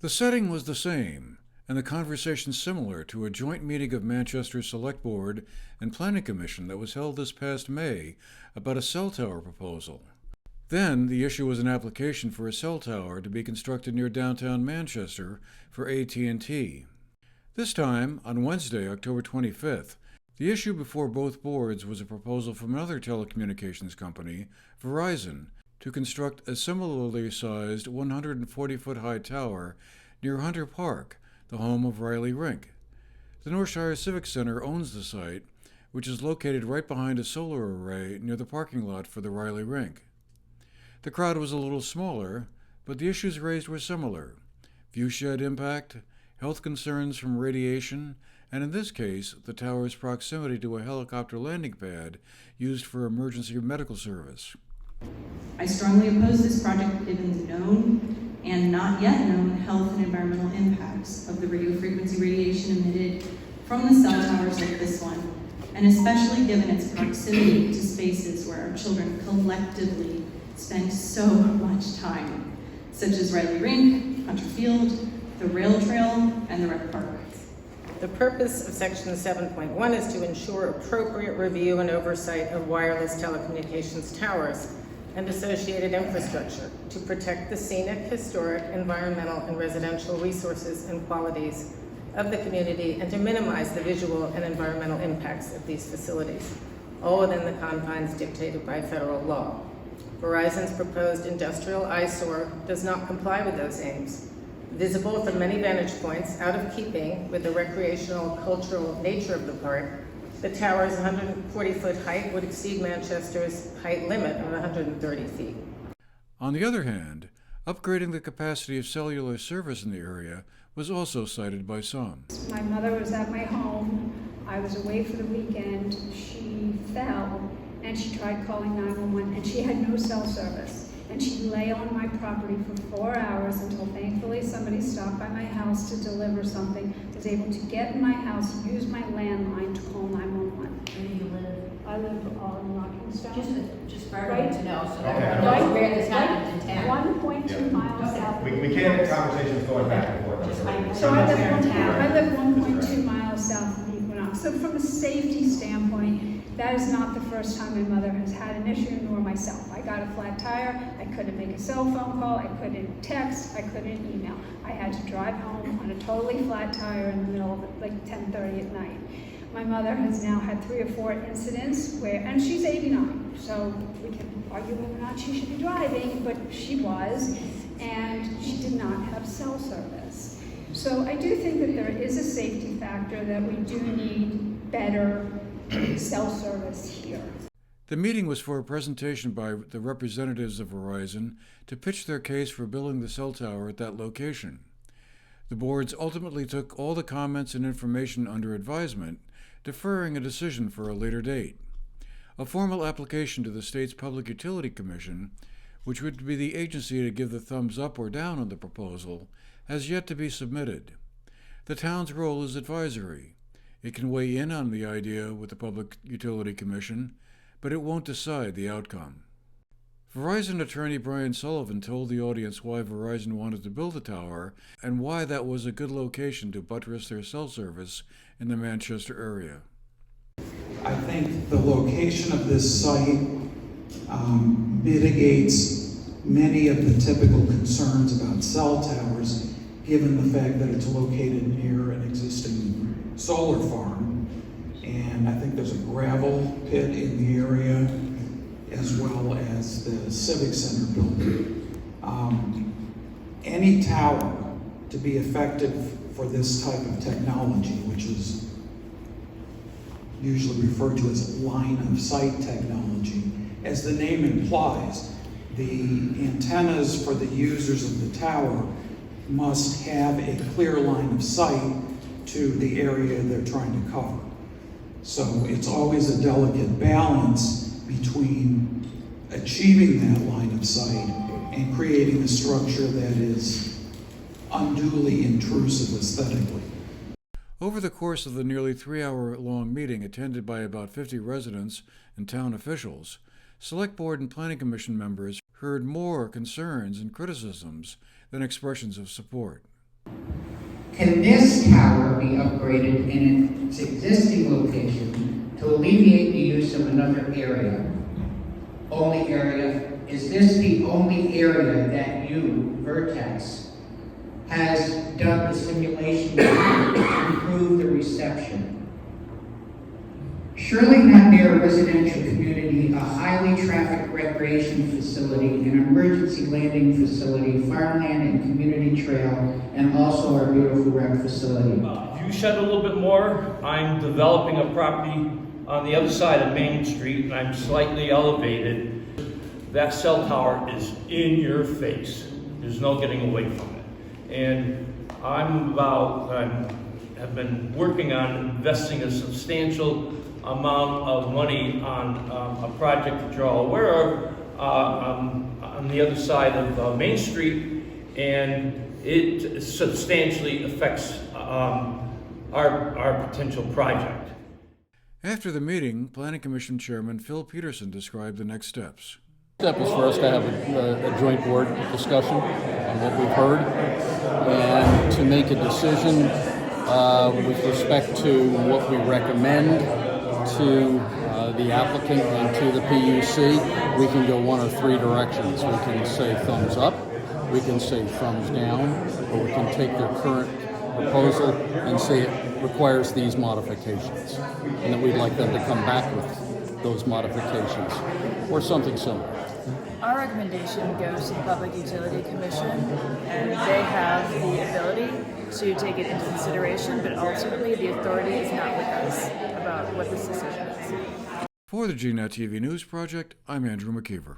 The setting was the same, and the conversation similar to a joint meeting of Manchester Select Board and Planning Commission that was held this past May about a cell tower proposal. Then, the issue was an application for a cell tower to be constructed near downtown Manchester for AT&T. This time, on Wednesday, October 25th, the issue before both boards was a proposal from another telecommunications company, Verizon, to construct a similarly sized 140-foot-high tower near Hunter Park, the home of Riley Rink. The Northshire Civic Center owns the site, which is located right behind a solar array near the parking lot for the Riley Rink. The crowd was a little smaller, but the issues raised were similar: viewshed impact, health concerns from radiation, and in this case, the tower's proximity to a helicopter landing pad used for emergency medical service. I strongly oppose this project given the known and not yet known health and environmental impacts of the radio frequency radiation emitted from the cell towers like this one, and especially given its proximity to spaces where our children collectively spend so much time, such as Riley Rink, Hunter Field, the rail trail, and the rec park. The purpose of Section 7.1 is to ensure appropriate review and oversight of wireless telecommunications towers and associated infrastructure to protect the scenic, historic, environmental, and residential resources and qualities of the community and to minimize the visual and environmental impacts of these facilities, all within the confines dictated by federal law. Verizon's proposed industrial eyesore does not comply with those aims. Visible from many vantage points, out of keeping with the recreational cultural nature of the park, the tower's 140-foot height would exceed Manchester's height limit of 130 feet. On the other hand, upgrading the capacity of cellular service in the area was also cited by some. My mother was at my home. I was away for the weekend. She fell and she tried calling 911 and she had no cell service. And she lay on my property for 4 hours until thankfully somebody stopped by my house to deliver something, was able to get in my house, use my landline to call 911. Where do you live? I live on Rockingstone. Just for Right. everyone to know, so Okay. everyone knows where this happened in town. 1.2 miles Okay. south. We can't have conversations going back and forth. Just like- So I live, Somewhere in town. I live 1.2 miles south of Equinox. So from a safety standpoint, that is not the first time my mother has had an issue, nor myself. I got a flat tire, I couldn't make a cell phone call, I couldn't text, I couldn't email. I had to drive home on a totally flat tire in the middle of like 10:30 at night. My mother has now had 3 or 4 incidents where, and she's 89, so we can argue whether or not she should be driving, but she was, and she did not have cell service. So I do think that there is a safety factor, that we do need better cell service here. The meeting was for a presentation by the representatives of Verizon to pitch their case for building the cell tower at that location. The boards ultimately took all the comments and information under advisement, deferring a decision for a later date. A formal application to the state's Public Utility Commission, which would be the agency to give the thumbs up or down on the proposal, has yet to be submitted. The town's role is advisory. It can weigh in on the idea with the Public Utility Commission, but it won't decide the outcome. Verizon attorney Brian Sullivan told the audience why Verizon wanted to build the tower and why that was a good location to buttress their cell service in the Manchester area. I think the location of this site mitigates many of the typical concerns about cell towers, given the fact that it's located near an existing solar farm. And I think there's a gravel pit in the area, as well as the Civic Center building. Any tower to be effective for this type of technology, which is usually referred to as line of sight technology, as the name implies, the antennas for the users of the tower must have a clear line of sight to the area they're trying to cover. So it's always a delicate balance between achieving that line of sight and creating a structure that is unduly intrusive aesthetically. Over the course of the nearly 3-hour-long meeting attended by about 50 residents and town officials, Select Board and Planning Commission members heard more concerns and criticisms than expressions of support. Can this tower be upgraded in its existing location to alleviate the use of another area? Only area, is this the only area that you, Vertex, has done the simulation to improve the reception? Surely not near a residential community, a highly trafficked recreation facility, an emergency landing facility, farmland and community trail, and also our beautiful rec facility. You shed a little bit more. I'm developing a property on the other side of Main Street, and I'm slightly elevated. That cell tower is in your face. There's no getting away from it. And have been working on investing a substantial amount of money on a project that you're all aware of on the other side of Main Street, and it substantially affects our potential project. After the meeting, Planning Commission Chairman Phil Peterson described the next steps. Step is for us to have a joint board discussion on what we've heard and to make a decision with respect to what we recommend to the applicant and to the PUC. We can go one of three directions. We can say thumbs up, we can say thumbs down, or we can take their current proposal and say it requires these modifications, and that we'd like them to come back with those modifications or something similar. Our recommendation goes to the Public Utility Commission, and they have the ability to take it into consideration, but ultimately the authority is not with us about what this decision is. For the GNAT-TV News Project, I'm Andrew McKeever.